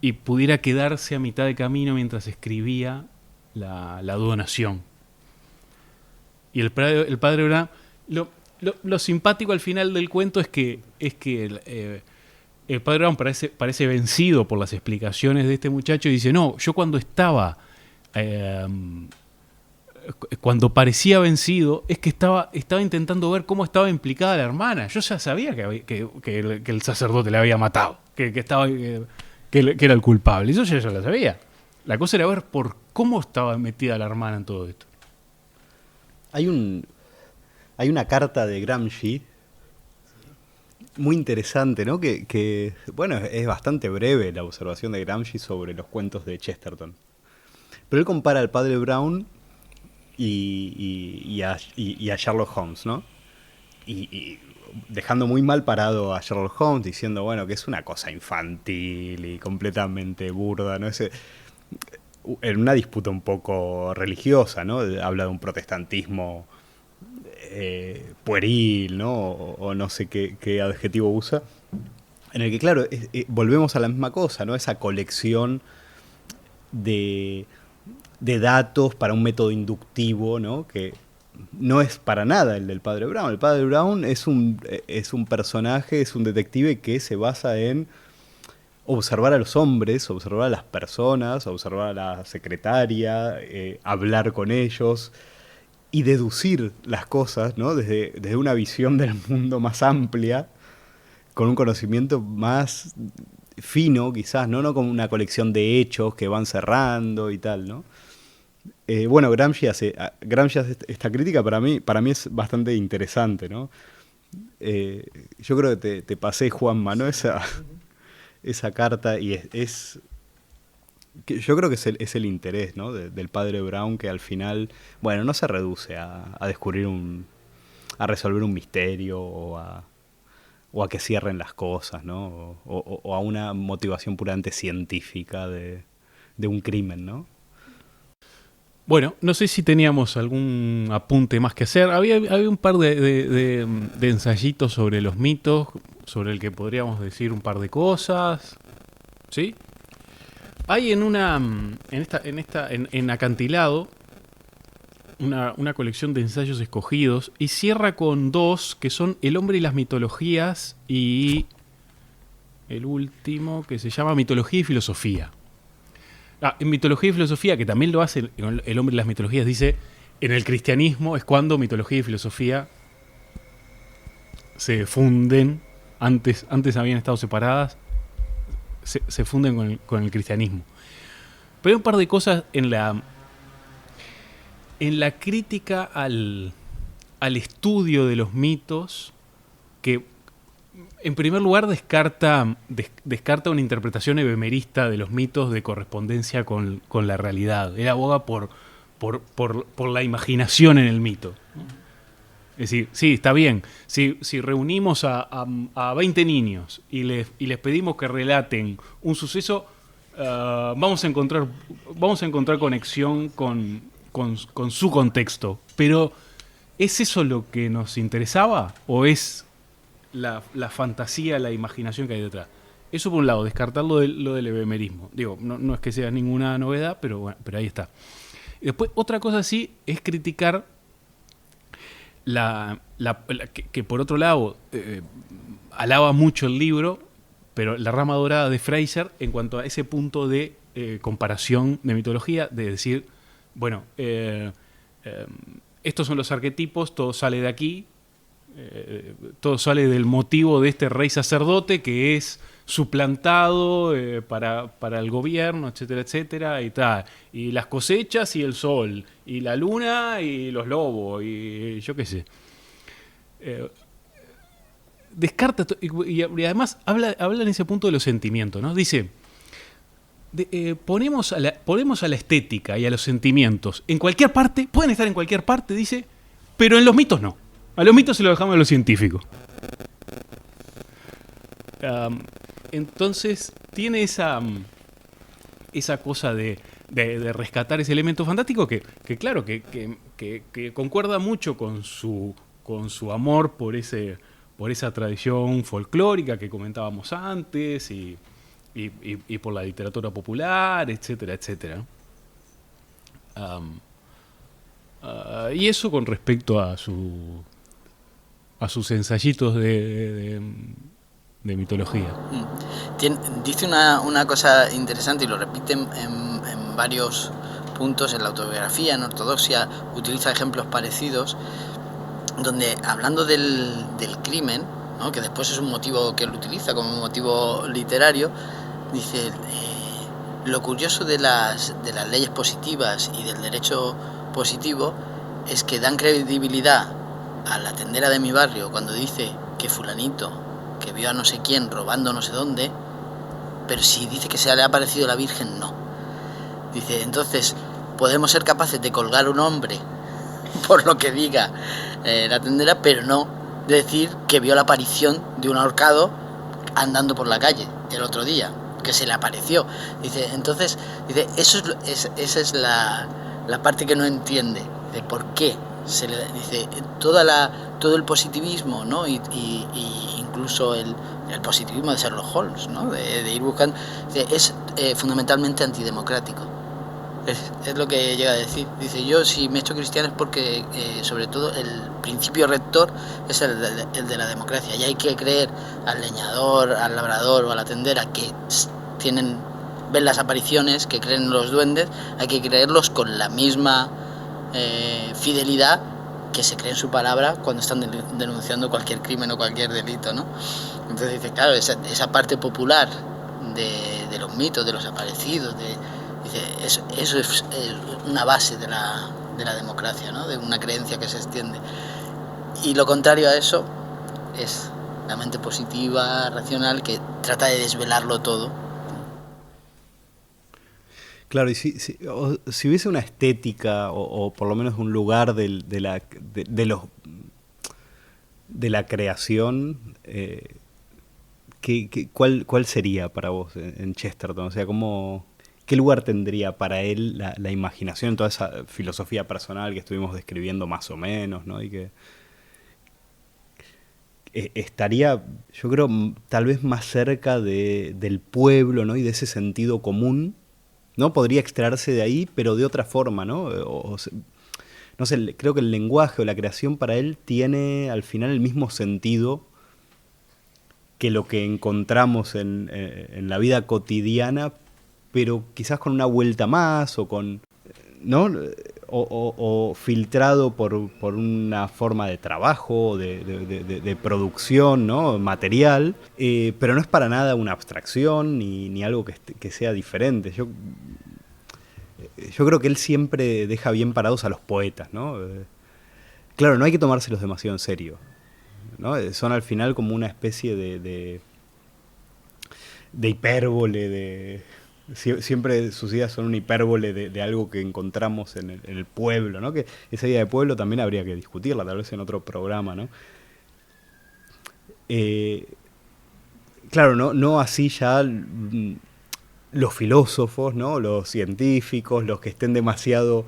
y pudiera quedarse a mitad de camino mientras escribía la donación. Y el padre Brown, lo simpático al final del cuento es que el padre Brown parece vencido por las explicaciones de este muchacho y dice, no, yo cuando parecía vencido es que estaba intentando ver cómo estaba implicada la hermana. Yo ya sabía que el sacerdote le había matado, que era el culpable. Eso ya lo sabía. La cosa era ver ¿Cómo estaba metida la hermana en todo esto? Hay una carta de Gramsci muy interesante, ¿no? Que, bueno, es bastante breve la observación de Gramsci sobre los cuentos de Chesterton. Pero él compara al padre Brown y a Sherlock Holmes, ¿no? Y dejando muy mal parado a Sherlock Holmes, diciendo, bueno, que es una cosa infantil y completamente burda, ¿no? En una disputa un poco religiosa, ¿no? Habla de un protestantismo pueril, ¿no? O no sé qué adjetivo usa, en el que, claro, volvemos a la misma cosa, ¿no? Esa colección de datos para un método inductivo, ¿no? Que no es para nada el del padre Brown. El padre Brown es un personaje, es un detective que se basa en observar a los hombres, observar a las personas, observar a la secretaria, hablar con ellos y deducir las cosas, ¿no? Desde una visión del mundo más amplia, con un conocimiento más fino, quizás, ¿no? No como una colección de hechos que van cerrando y tal, ¿no? Bueno, Gramsci hace esta crítica, para mí es bastante interesante, ¿no? Yo creo que te pasé, Juanma, ¿no? Esa carta, y yo creo que es el interés, ¿no? del padre Brown, que al final, bueno, no se reduce a descubrir a resolver un misterio o a que cierren las cosas, ¿no? O a una motivación puramente científica de un crimen, ¿no? Bueno, no sé si teníamos algún apunte más que hacer. Había un par de ensayitos sobre los mitos, sobre el que podríamos decir un par de cosas, ¿sí? Hay en Acantilado una colección de ensayos escogidos y cierra con dos que son El hombre y las mitologías y el último que se llama Mitología y filosofía. En Mitología y filosofía, que también lo hace El hombre y las mitologías, dice, en el cristianismo es cuando mitología y filosofía se funden, antes habían estado separadas, se funden con el cristianismo. Pero hay un par de cosas en la crítica al estudio de los mitos que, en primer lugar, descarta una interpretación ebemerista de los mitos de correspondencia con la realidad. Él aboga por la imaginación en el mito. Es decir, sí, está bien. Si reunimos a 20 niños y les pedimos que relaten un suceso, vamos a encontrar conexión con su contexto. Pero, ¿es eso lo que nos interesaba? ¿O es la fantasía, la imaginación que hay detrás? Eso por un lado, descartar lo del ebemerismo. Digo, no es que sea ninguna novedad, pero bueno, pero ahí está. Y después, otra cosa sí es criticar que por otro lado alaba mucho el libro, pero La rama dorada de Fraser en cuanto a ese punto de comparación de mitología, de decir, bueno, estos son los arquetipos, todo sale de aquí, todo sale del motivo de este rey sacerdote que es suplantado para el gobierno, etcétera, etcétera, y tal. Y las cosechas y el sol, y la luna y los lobos, y yo qué sé. Descarta, y además habla en ese punto de los sentimientos, ¿no? Dice, ponemos a la estética y a los sentimientos en cualquier parte, pueden estar en cualquier parte, dice, pero en los mitos no. A los mitos se los dejamos a los científicos. Entonces tiene esa cosa de rescatar ese elemento fantástico que claro, que concuerda mucho con su amor por esa tradición folclórica que comentábamos antes y por la literatura popular, etcétera, etcétera. Y eso con respecto a sus ensayitos de mitología. Dice una cosa interesante y lo repite en varios puntos en la autobiografía, en Ortodoxia, utiliza ejemplos parecidos, donde hablando del crimen, ¿no? Que después es un motivo que él utiliza como un motivo literario, dice, Lo curioso de las leyes positivas y del derecho positivo es que dan credibilidad a la tendera de mi barrio cuando dice que fulanito, que vio a no sé quién robando no sé dónde, pero si dice que se le ha aparecido la Virgen, no. Dice, entonces, podemos ser capaces de colgar un hombre por lo que diga la tendera, pero no decir que vio la aparición de un ahorcado andando por la calle el otro día, que se le apareció. Dice, entonces, dice, esa es la parte que no entiende, de por qué se le dice todo el positivismo, ¿no? y incluso el positivismo de Sherlock Holmes, ¿no? De ir buscando, es fundamentalmente antidemocrático. Es lo que llega a decir. Dice, yo si me he hecho cristiano es porque sobre todo el principio rector es el de la democracia, y hay que creer al leñador, al labrador o a la tendera que ven las apariciones, que creen en los duendes, hay que creerlos con la misma fidelidad que se cree en su palabra cuando están denunciando cualquier crimen o cualquier delito, ¿no? Entonces dice, claro, esa parte popular de los mitos, de los aparecidos, dice, eso es una base de la democracia, ¿no? De una creencia que se extiende. Y lo contrario a eso es la mente positiva, racional, que trata de desvelarlo todo. Claro, y si hubiese una estética o por lo menos un lugar de la creación, ¿cuál sería para vos en Chesterton? O sea, ¿qué lugar tendría para él la imaginación en toda esa filosofía personal que estuvimos describiendo más o menos, ¿no? Y que estaría, yo creo, tal vez más cerca del pueblo, ¿no? Y de ese sentido común, ¿no? Podría extraerse de ahí, pero de otra forma, ¿no? No sé, creo que el lenguaje o la creación para él tiene al final el mismo sentido que lo que encontramos en la vida cotidiana, pero quizás con una vuelta más, o con, ¿no? O filtrado por una forma de trabajo, de producción, ¿no? Material, pero no es para nada una abstracción ni algo que sea diferente. Yo creo que él siempre deja bien parados a los poetas, ¿no? Claro, no hay que tomárselos demasiado en serio, ¿no? Son al final como una especie de hipérbole, siempre sus ideas son una hipérbole de algo que encontramos en el pueblo, ¿no? Que esa idea de pueblo también habría que discutirla, tal vez en otro programa, ¿no? Claro, no así ya los filósofos, ¿no? Los científicos, los que estén demasiado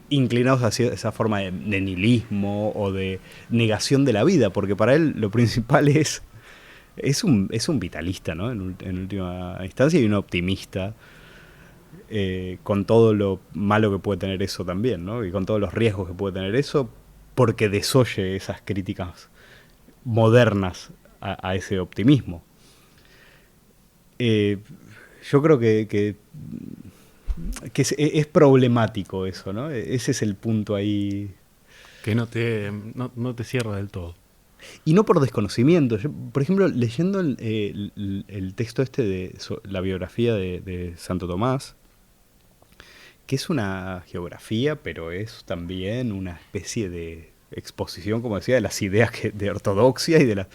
inclinados hacia esa forma de nihilismo o de negación de la vida, porque para él lo principal es un vitalista, ¿no? En última instancia, y un optimista, con todo lo malo que puede tener eso también, ¿no? Y con todos los riesgos que puede tener eso, porque desoye esas críticas modernas a ese optimismo. Yo creo que es problemático eso, ¿no? Ese es el punto ahí. Que no te cierra del todo. Y no por desconocimiento. Yo, por ejemplo, leyendo el texto de la biografía de Santo Tomás, que es una geografía, pero es también una especie de exposición, como decía, de las ideas de ortodoxia y de las...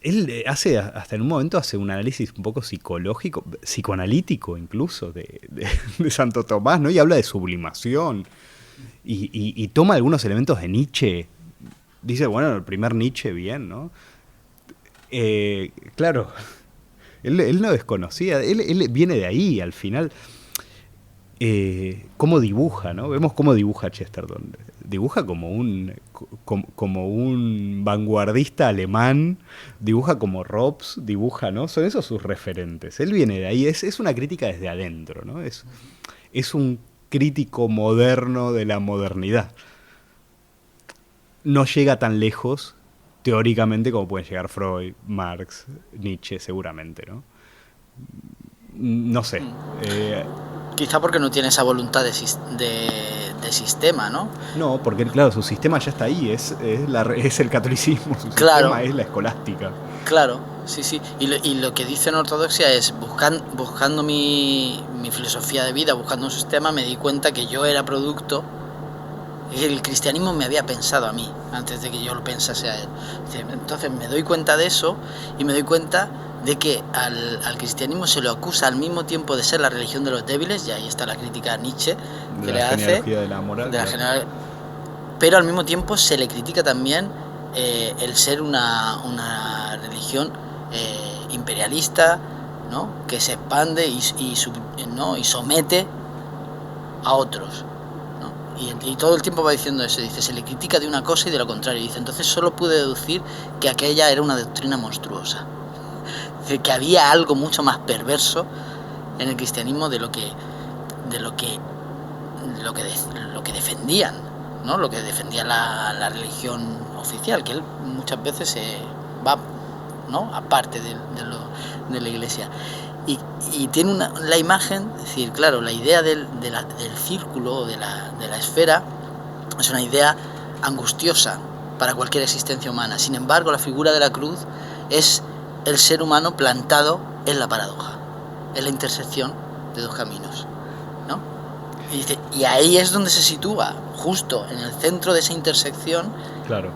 Él hasta en un momento hace un análisis un poco psicológico, psicoanalítico incluso, de Santo Tomás, ¿no? Y habla de sublimación y toma algunos elementos de Nietzsche. Dice, bueno, el primer Nietzsche, bien, ¿no? Claro, él no desconocía, él viene de ahí, al final. Cómo dibuja, ¿no? Vemos cómo dibuja Chesterton. Dibuja como un vanguardista alemán, dibuja como Robes, dibuja, ¿no? Son esos sus referentes. Él viene de ahí, es una crítica desde adentro, ¿no? Es un crítico moderno de la modernidad. No llega tan lejos, teóricamente, como pueden llegar Freud, Marx, Nietzsche, seguramente, ¿no? No sé. Quizá porque no tiene esa voluntad de sistema, ¿no? No, porque claro, su sistema ya está ahí, es el catolicismo, su claro, sistema es la escolástica. Claro, Sí, sí. Y lo que dice en Ortodoxia es, buscando mi filosofía de vida, buscando un sistema, me di cuenta que yo era producto. El cristianismo me había pensado a mí, antes de que yo lo pensase a él. Entonces me doy cuenta de eso y me doy cuenta de que al cristianismo se lo acusa al mismo tiempo de ser la religión de los débiles, y ahí está la crítica a Nietzsche que le hace, de la moral, pero al mismo tiempo se le critica también el ser una religión imperialista, ¿no? Que se expande y somete a otros. Y todo el tiempo va diciendo eso, dice, se le critica de una cosa y de lo contrario, dice, entonces solo pude deducir que aquella era una doctrina monstruosa, dice, que había algo mucho más perverso en el cristianismo de lo que defendían, ¿no? Lo que defendía la religión oficial, que él muchas veces va, ¿no?, aparte de la iglesia. Y tiene la imagen, es decir, claro, la idea del círculo, de la esfera, es una idea angustiosa para cualquier existencia humana. Sin embargo, la figura de la cruz es el ser humano plantado en la paradoja, en la intersección de dos caminos, ¿no? Y ahí es donde se sitúa, justo en el centro de esa intersección. Claro.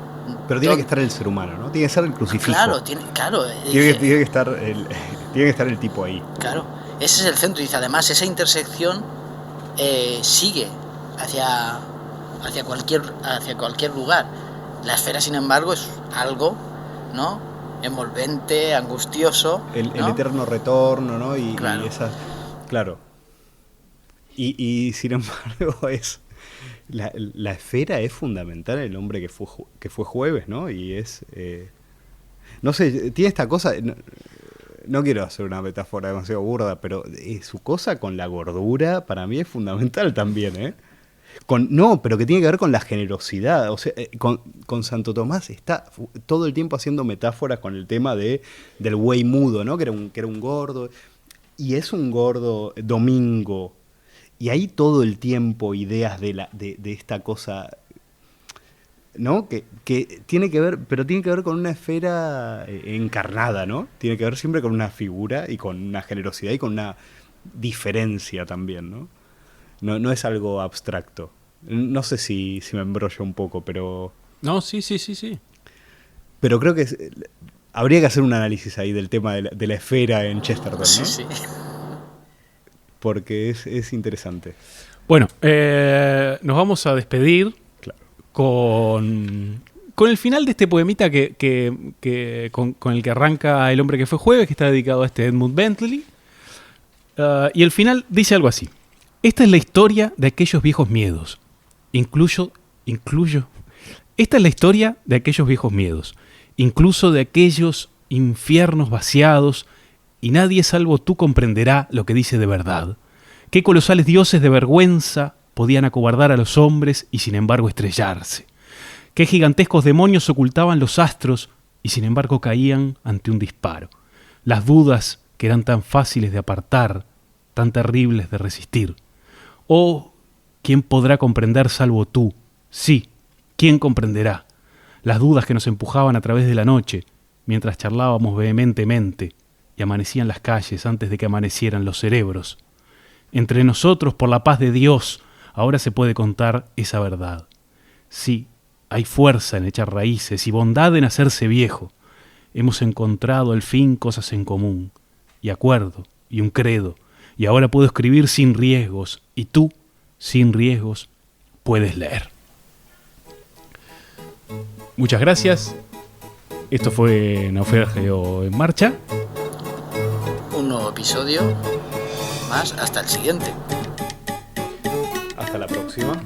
Pero tiene que estar el ser humano, ¿no? Tiene que estar el crucifijo. Tiene que estar el tipo ahí. Claro, ese es el centro. Dice, además, esa intersección sigue hacia cualquier lugar. La esfera, sin embargo, es algo, ¿no?, envolvente, angustioso. El eterno retorno, ¿no? Claro. Claro. Y sin embargo, la esfera es fundamental en el hombre que fue Jueves, ¿no? Y es... no sé, tiene esta cosa... No quiero hacer una metáfora demasiado burda, pero su cosa con la gordura para mí es fundamental también, ¿eh? Pero que tiene que ver con la generosidad. O sea, con Santo Tomás está todo el tiempo haciendo metáforas con el tema del buey mudo, ¿no? Que era un gordo. Y es un gordo domingo. Y hay todo el tiempo ideas de esta cosa, ¿no? Que tiene que ver, pero tiene que ver con una esfera encarnada, ¿no? Tiene que ver siempre con una figura y con una generosidad y con una diferencia también, ¿no? No es algo abstracto. No sé si me embrollo un poco, pero... No, sí. Pero creo que habría que hacer un análisis ahí del tema de la esfera en Chesterton, ¿no? Sí. Porque es interesante. Bueno, nos vamos a despedir, claro, con el final de este poemita con el que arranca El hombre que fue Jueves, que está dedicado a este Edmund Bentley. Y el final dice algo así. Esta es la historia de aquellos viejos miedos. Incluyo. Esta es la historia de aquellos viejos miedos, incluso de aquellos infiernos vaciados, y nadie salvo tú comprenderá lo que dice de verdad. Qué colosales dioses de vergüenza podían acobardar a los hombres y sin embargo estrellarse. Qué gigantescos demonios ocultaban los astros y sin embargo caían ante un disparo. Las dudas que eran tan fáciles de apartar, tan terribles de resistir. Oh, ¿quién podrá comprender salvo tú? Sí, ¿quién comprenderá? Las dudas que nos empujaban a través de la noche, mientras charlábamos vehementemente, y amanecían las calles antes de que amanecieran los cerebros. Entre nosotros, por la paz de Dios, ahora se puede contar esa verdad. Sí, hay fuerza en echar raíces y bondad en hacerse viejo. Hemos encontrado al fin cosas en común, y acuerdo, y un credo, y ahora puedo escribir sin riesgos, y tú, sin riesgos, puedes leer. Muchas gracias. Esto fue Naufragio en Marcha. Un nuevo episodio más, hasta el siguiente. Hasta la próxima.